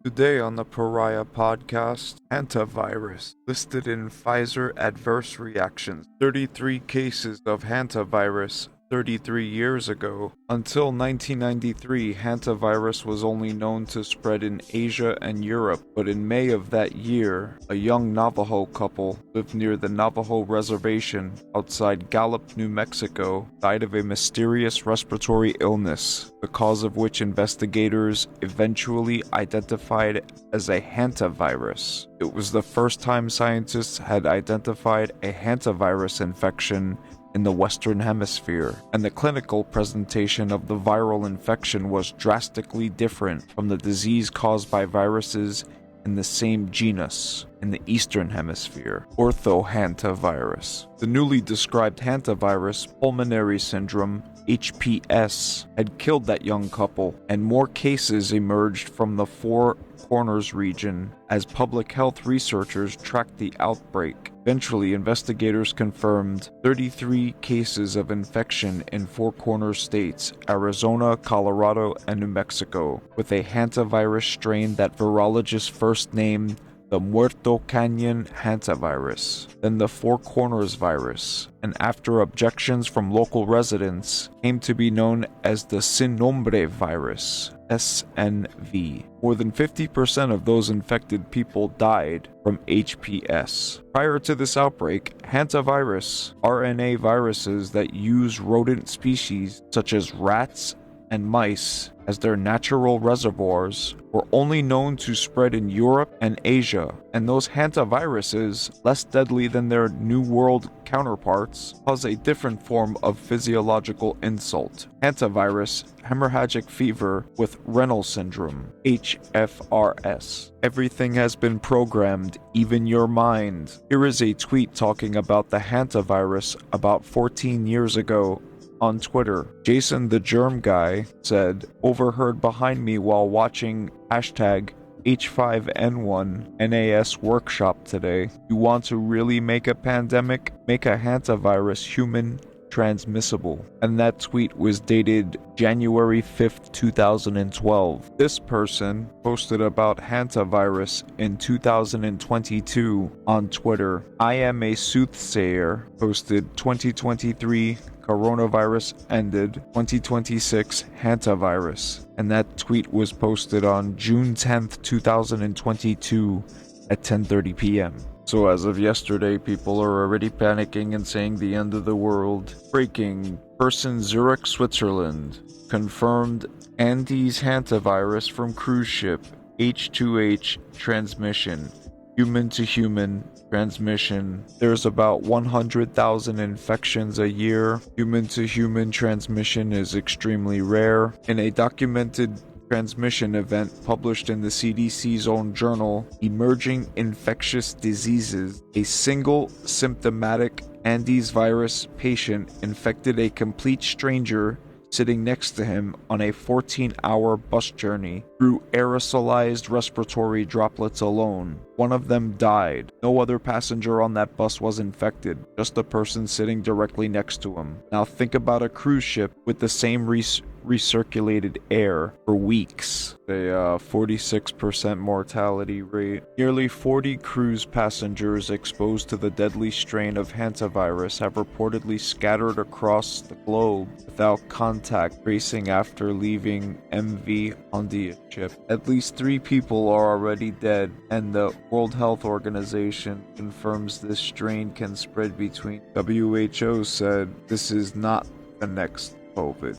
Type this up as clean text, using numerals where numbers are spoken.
Today on the Pariah podcast, hantavirus listed in Pfizer adverse reactions. 33 cases of hantavirus 33 years ago. Until 1993, hantavirus was only known to spread in Asia and Europe, but in May of that year, a young Navajo couple lived near the Navajo reservation outside Gallup, New Mexico, died of a mysterious respiratory illness, the cause of which investigators eventually identified as a hantavirus. It was the first time scientists had identified a hantavirus infection in the Western Hemisphere, and the clinical presentation of the viral infection was drastically different from the disease caused by viruses in the same genus in the Eastern Hemisphere, orthohantavirus. The newly described hantavirus, pulmonary syndrome, HPS, had killed that young couple, and more cases emerged from the Four Corners region as public health researchers tracked the outbreak. Eventually, investigators confirmed 33 cases of infection in Four Corners states, Arizona, Colorado, and New Mexico, with a hantavirus strain that virologists first named the Muerto Canyon hantavirus, then the Four Corners virus, and after objections from local residents, came to be known as the Sin Nombre virus, SNV. More than 50% of those infected people died from HPS. Prior to this outbreak, hantavirus, RNA viruses that use rodent species such as rats and mice as their natural reservoirs, were only known to spread in Europe and Asia, and those hantaviruses, less deadly than their New World counterparts, cause a different form of physiological insult. Hantavirus, hemorrhagic fever with renal syndrome, HFRS. Everything has been programmed, even your mind. Here is a tweet talking about the hantavirus about 14 years ago. On Twitter, Jason the Germ Guy said, "Overheard behind me while watching #H5N1 NAS workshop today. You want to really make a pandemic? Make a hantavirus human transmissible." And that tweet was dated January 5th, 2012. This person posted about hantavirus in 2022 on Twitter. I am a soothsayer posted 2023 coronavirus ended, 2026 hantavirus, and that tweet was posted on June 10th, 2022 at 10:30 p.m. So as of yesterday, people are already panicking and saying the end of the world. Breaking: person Zurich, Switzerland, confirmed Andes hantavirus from cruise ship, H2H transmission, human to human transmission. There's about 100,000 infections a year. Human to human transmission is extremely rare. In a documented transmission event published in the CDC's own journal, Emerging Infectious Diseases, a single symptomatic Andes virus patient infected a complete stranger sitting next to him on a 14-hour bus journey through aerosolized respiratory droplets alone. One of them died. No other passenger on that bus was infected, just the person sitting directly next to him. Now think about a cruise ship with the same recirculated air for weeks. A 46% mortality rate. Nearly 40 cruise passengers exposed to the deadly strain of hantavirus have reportedly scattered across the globe without contact tracing after leaving MV on the ship. At least 3 people are already dead, and the World Health Organization confirms this strain can spread between. WHO said this is not the next COVID.